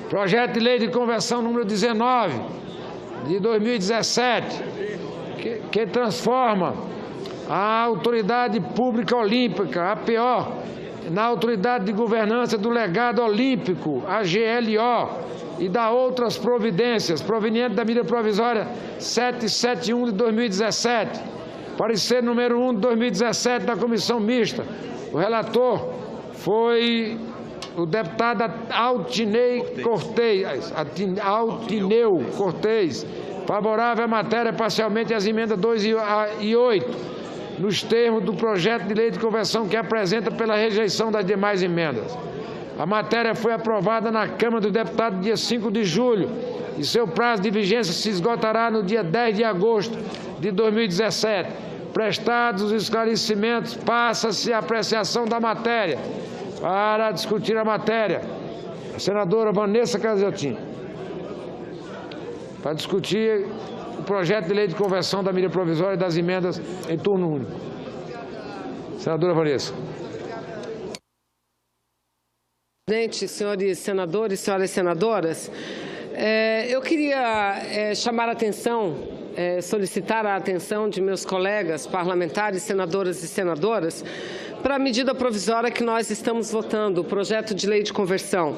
Projeto de Lei de Conversão número 19, de 2017, que transforma a Autoridade Pública Olímpica, APO, na Autoridade de Governança do Legado Olímpico, AGLO, e dá outras providências, provenientes da medida provisória 771 de 2017, parecer número 1 de 2017 da Comissão Mista. O relator foi o deputado Altineu Cortez, favorável à matéria parcialmente às emendas 2 e 8, nos termos do projeto de lei de conversão que apresenta pela rejeição das demais emendas. A matéria foi aprovada na Câmara dos Deputados dia 5 de julho e seu prazo de vigência se esgotará no dia 10 de agosto de 2017. Prestados os esclarecimentos, passa-se a apreciação da matéria. Para discutir a matéria, a senadora Vanessa Caseltin. Para discutir o projeto de lei de conversão da medida provisória e das emendas em turno único. Senadora Vanessa. Presidente, senhores senadores, senhoras senadoras, eu queria chamar a atenção, solicitar a atenção de meus colegas parlamentares, senadoras e senadoras, para a medida provisória que nós estamos votando, o projeto de lei de conversão.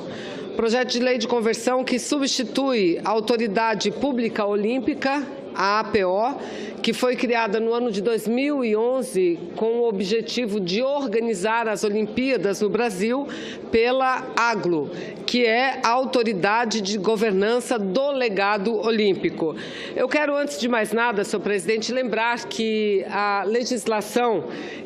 Projeto de lei de conversão que substitui a Autoridade Pública Olímpica, a APO, que foi criada no ano de 2011 com o objetivo de organizar as Olimpíadas no Brasil, pela AGLO, que é a Autoridade de Governança do Legado Olímpico. Eu quero, antes de mais nada, senhor presidente, lembrar que a legislação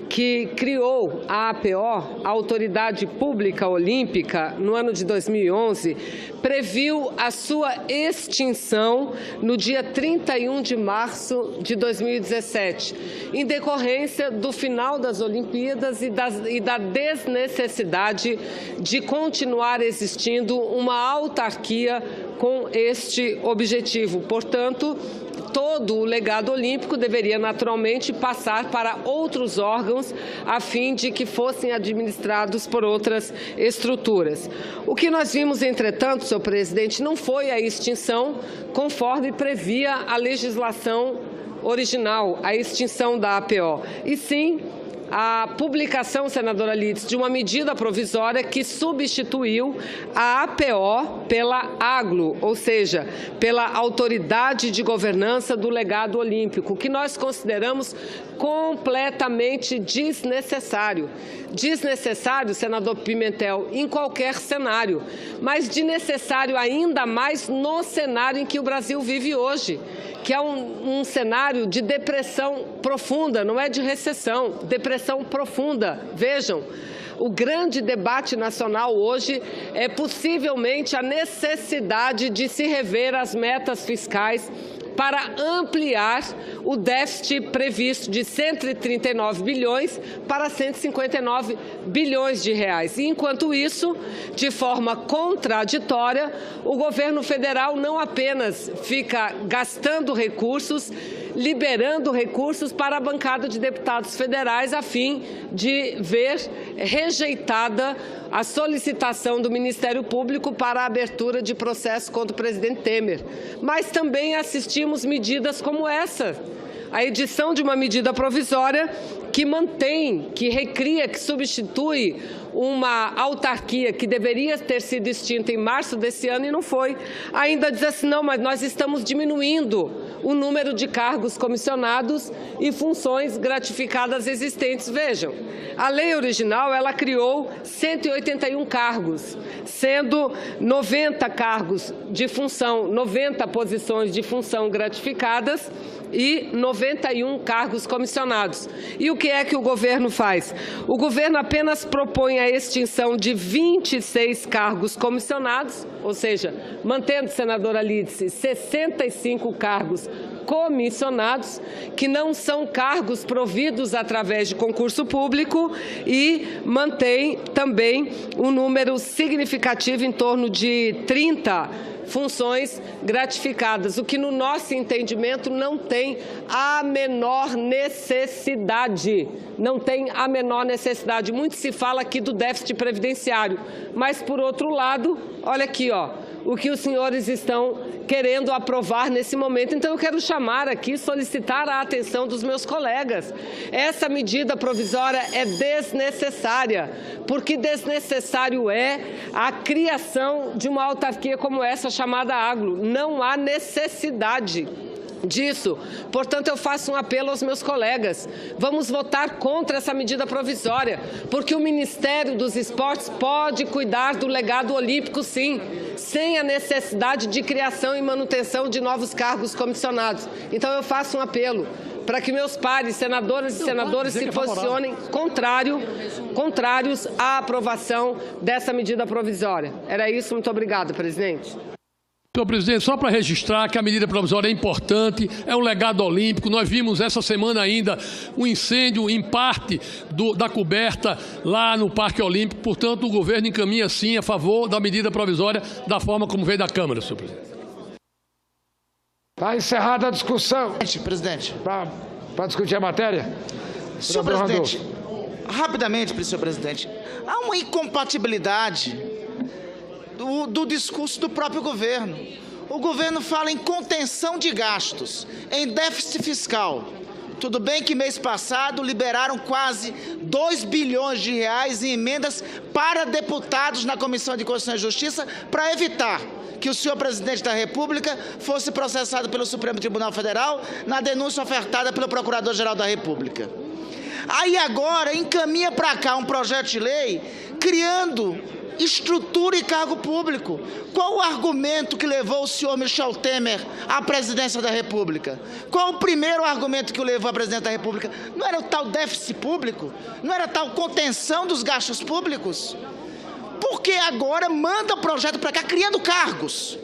que criou a APO, a Autoridade Pública Olímpica, no ano de 2011, previu a sua extinção no dia 31 de março de 2017, em decorrência do final das Olimpíadas e da desnecessidade de continuar existindo uma autarquia com este objetivo. Portanto, todo o legado olímpico deveria naturalmente passar para outros órgãos a fim de que fossem administrados por outras estruturas. O que nós vimos, entretanto, senhor presidente, não foi a extinção conforme previa a legislação original, a extinção da APO, e sim a publicação, senadora Lides, de uma medida provisória que substituiu a APO pela AGLO, ou seja, pela Autoridade de Governança do Legado Olímpico, que nós consideramos completamente desnecessário. Desnecessário, senador Pimentel, em qualquer cenário, mas desnecessário ainda mais no cenário em que o Brasil vive hoje, que é um cenário de depressão profunda, não é de recessão, depressão profunda. Vejam, o grande debate nacional hoje é possivelmente a necessidade de se rever as metas fiscais para ampliar o déficit previsto de 139 bilhões para 159 bilhões de reais. E, enquanto isso, de forma contraditória, o governo federal não apenas fica gastando recursos, liberando recursos para a bancada de deputados federais a fim de ver rejeitada a solicitação do Ministério Público para a abertura de processo contra o presidente Temer. Mas também assistimos medidas como essa, a edição de uma medida provisória que mantém, que recria, que substitui uma autarquia que deveria ter sido extinta em março desse ano e não foi. Ainda diz assim, não, mas nós estamos diminuindo o número de cargos comissionados e funções gratificadas existentes. Vejam, a lei original, ela criou 181 cargos, sendo 90 cargos de função, 90 posições de função gratificadas e 91 cargos comissionados. E o que é que o governo faz? O governo apenas propõe a extinção de 26 cargos comissionados, ou seja, mantendo, senadora Lídice, 65 cargos comissionados, que não são cargos providos através de concurso público, e mantém também um número significativo, em torno de 30 funções gratificadas, o que no nosso entendimento não tem a menor necessidade. Não tem a menor necessidade. Muito se fala aqui do déficit previdenciário, mas, por outro lado, olha aqui, ó, o que os senhores estão querendo aprovar nesse momento. Então, eu quero chamar aqui, solicitar a atenção dos meus colegas. Essa medida provisória é desnecessária, porque desnecessário é a criação de uma autarquia como essa chamada Aglo. Não há necessidade disso. Portanto, eu faço um apelo aos meus colegas. Vamos votar contra essa medida provisória, porque o Ministério dos Esportes pode cuidar do legado olímpico, sim, sem a necessidade de criação e manutenção de novos cargos comissionados. Então, eu faço um apelo para que meus pares, senadoras e senadores, se posicionem contrários à aprovação dessa medida provisória. Era isso. Muito obrigada, presidente. Senhor presidente, só para registrar que a medida provisória é importante, é um legado olímpico. Nós vimos essa semana ainda um incêndio em parte da coberta lá no Parque Olímpico. Portanto, o governo encaminha sim a favor da medida provisória da forma como veio da Câmara, senhor presidente. Está encerrada a discussão. Presidente. Para discutir a matéria? Senhor presidente, rapidamente, senhor presidente, há uma incompatibilidade do discurso do próprio governo. O governo fala em contenção de gastos, em déficit fiscal. Tudo bem que mês passado liberaram quase 2 bilhões de reais em emendas para deputados na Comissão de Constituição e Justiça para evitar que o senhor presidente da República fosse processado pelo Supremo Tribunal Federal na denúncia ofertada pelo Procurador-Geral da República. Aí agora encaminha para cá um projeto de lei criando estrutura e cargo público. Qual o argumento que levou o senhor Michel Temer à presidência da República? Qual o primeiro argumento que o levou à presidência da República? Não era o tal déficit público? Não era a tal contenção dos gastos públicos? Por que agora manda o projeto para cá criando cargos,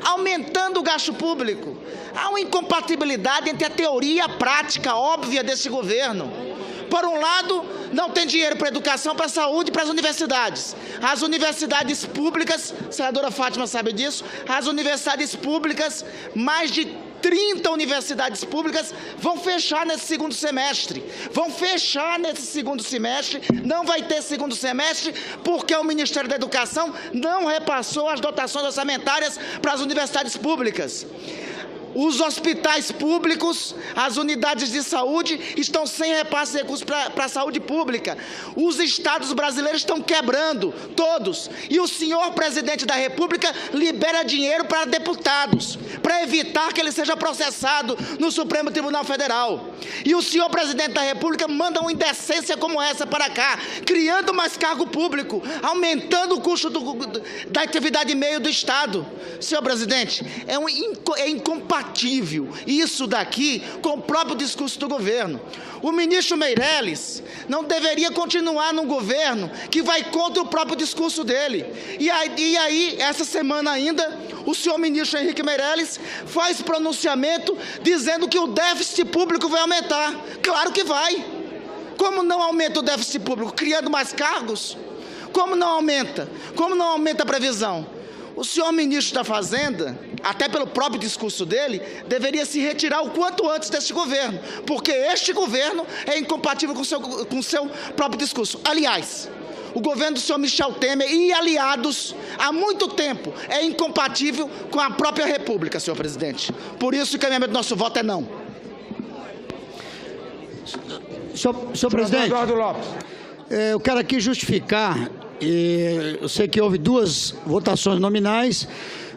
aumentando o gasto público? Há uma incompatibilidade entre a teoria e a prática óbvia desse governo. Por um lado, não tem dinheiro para a educação, para a saúde e para as universidades. As universidades públicas, a senadora Fátima sabe disso, as universidades públicas, mais de 30 universidades públicas vão fechar nesse segundo semestre. Não vai ter segundo semestre porque o Ministério da Educação não repassou as dotações orçamentárias para as universidades públicas. Os hospitais públicos, as unidades de saúde estão sem repasse de recursos para a saúde pública. Os estados brasileiros estão quebrando, todos. E o senhor presidente da República libera dinheiro para deputados, para evitar que ele seja processado no Supremo Tribunal Federal. E o senhor presidente da República manda uma indecência como essa para cá, criando mais cargo público, aumentando o custo da atividade meio do Estado. Senhor presidente, é incompatível isso daqui com o próprio discurso do governo. O ministro Meirelles não deveria continuar num governo que vai contra o próprio discurso dele. E aí, essa semana ainda, o senhor ministro Henrique Meirelles faz pronunciamento dizendo que o déficit público vai aumentar. Claro que vai. Como não aumenta o déficit público? Criando mais cargos? Como não aumenta? Como não aumenta a previsão? O senhor ministro da Fazenda, até pelo próprio discurso dele, deveria se retirar o quanto antes deste governo, porque este governo é incompatível com o seu próprio discurso. Aliás, o governo do senhor Michel Temer e aliados, há muito tempo, é incompatível com a própria República, senhor presidente. Por isso, o encaminhamento do nosso voto é não. Senhor presidente, Eduardo Lopes. Eu quero aqui justificar. Eu sei que houve 2 votações nominais,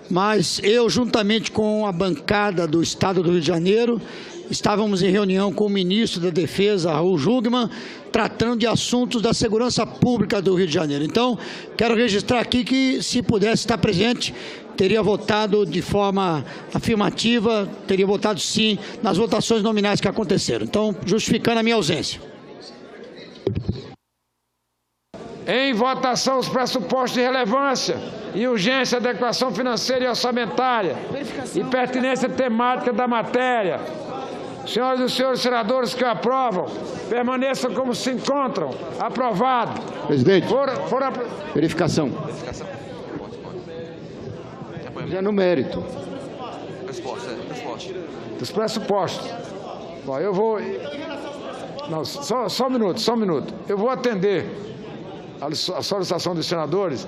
mas eu, juntamente com a bancada do Estado do Rio de Janeiro, estávamos em reunião com o ministro da Defesa, Raul Jungmann, tratando de assuntos da segurança pública do Rio de Janeiro. Então, quero registrar aqui que, se pudesse estar presente, teria votado de forma afirmativa, teria votado sim nas votações nominais que aconteceram. Então, justificando a minha ausência. Em votação, os pressupostos de relevância e urgência, adequação financeira e orçamentária e pertinência temática da matéria. Senhoras e senhores senadores que aprovam, permaneçam como se encontram. Aprovado. Presidente, verificação. Já no mérito. Dos pressupostos. Bom, eu vou... Não, só um minuto. Eu vou atender a solicitação dos senadores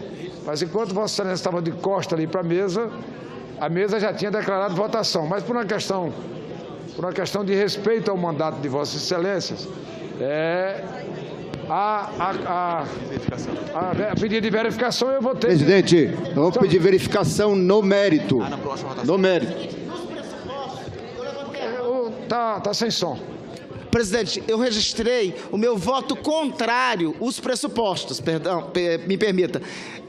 Mas enquanto Vossa Excelência estava de costa ali para a mesa já tinha declarado votação. Mas por uma questão de respeito ao mandato de Vossas Excelências, a pedido de verificação eu votei. Presidente, vamos pedir verificação no mérito. No mérito. Tá sem som. Presidente, eu registrei o meu voto contrário, os pressupostos, perdão, me permita.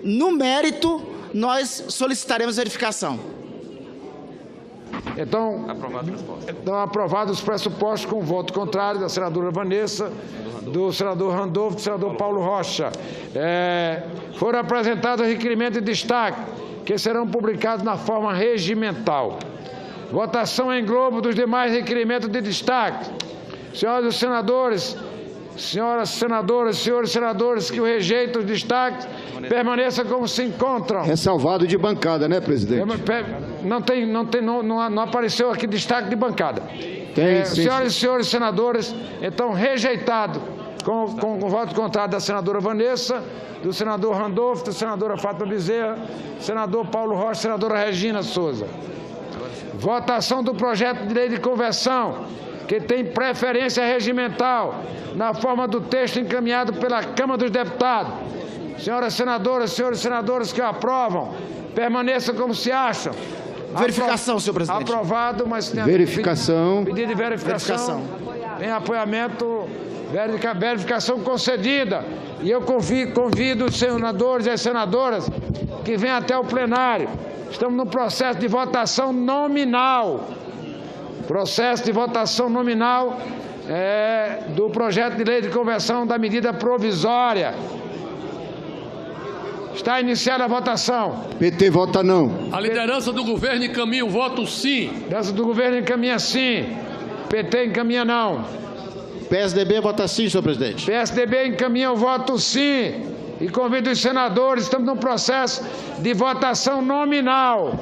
No mérito, nós solicitaremos verificação. Então, aprovados os pressupostos com voto contrário da senadora Vanessa, do senador Randolfo e do senador Paulo Rocha. Foram apresentados requerimentos de destaque, que serão publicados na forma regimental. Votação em globo dos demais requerimentos de destaque. Senhoras senadores, senhores senadores que o rejeitam os destaques, permaneçam como se encontram. Ressalvado de bancada, né, presidente? Não apareceu aqui destaque de bancada. Senhoras e senhores senadores, então rejeitado com o voto contrário da senadora Vanessa, do senador Randolfo, da senadora Fátima Bezerra, senador Paulo Rocha, senadora Regina Souza. Votação do projeto de lei de conversão, que tem preferência regimental, na forma do texto encaminhado pela Câmara dos Deputados. Senhoras senadoras, senhores senadores que aprovam, permaneçam como se acham. Verificação, senhor presidente. Aprovado, mas tem verificação. Pedido de verificação. Em apoiamento, verificação concedida. E eu convido os senadores e as senadoras que venham até o plenário. Estamos no processo de votação nominal. Processo de votação nominal do projeto de lei de conversão da medida provisória. Está iniciada a votação. PT vota não. A liderança do governo encaminha o voto sim. A liderança do governo encaminha sim. PT encaminha não. PSDB vota sim, senhor presidente. PSDB encaminha o voto sim. E convido os senadores, estamos num processo de votação nominal.